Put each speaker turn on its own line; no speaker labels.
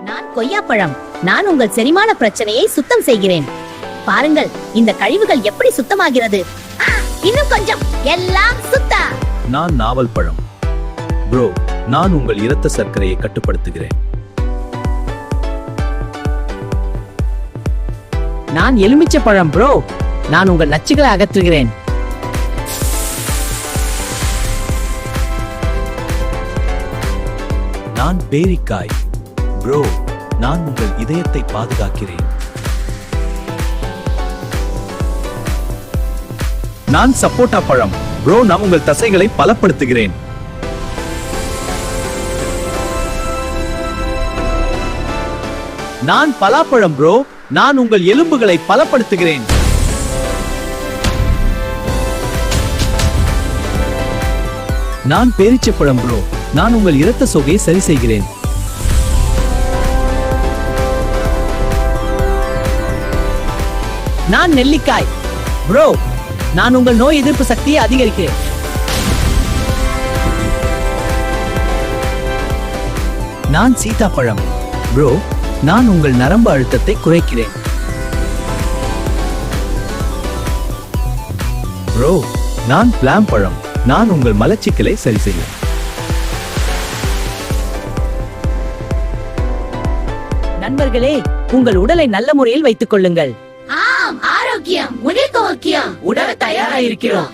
நான் கொய்யாப்பழம். நான் உங்கள் செரிமான பிரச்சனையை சுத்தம் செய்கிறேன். பாருங்கள், இந்த கழிவுகள் எப்படி சுத்தமாகிறது. இன்னும் கொஞ்சம், எல்லாம் சுத்தா.
நான் நாவல் பழம். ப்ரோ, நான் உங்கள் இரத்த சர்க்கரையை கட்டுப்படுத்துகிறேன்.
நான் எலுமிச்சை பழம் ப்ரோ. நான் உங்கள் நச்சுகளை அகற்றுகிறேன்.
நான் பேரிக்காய். ப்ரோ, நான் உங்கள் இதயத்தை பாதுகாக்கிறேன். நான் சப்போட்டா பழம். ப்ரோ, நான் உங்கள் தசைகளை பலப்படுத்துகிறேன். நான் பலாப்பழம் ப்ரோ. நான் உங்கள் எலும்புகளை பலப்படுத்துகிறேன். நான் பேரிச்சப்பழம் ப்ரோ. நான் உங்கள் இரத்த சோகையை சரி செய்கிறேன்.
நான் நெல்லிக்காய் ப்ரோ. நான் உங்கள் நோய் எதிர்ப்பு சக்தியை அதிகரிக்கிறேன்.
நான் சீதாப்பழம் ப்ரோ. நான் உங்கள் நரம்பு அழுத்தத்தை குறைக்கிறேன். ப்ரோ, நான் பிளாம் பழம். நான் உங்கள் மலச்சிக்கலை சரி செய்வேன்.
நண்பர்களே, உங்கள் உடலை நல்ல முறையில் வைத்துக் கொள்ளுங்கள்.
ஆரோக்கியம் உனக்கு முக்கியம்.
உடல் தயாரா இருக்கிறோம்.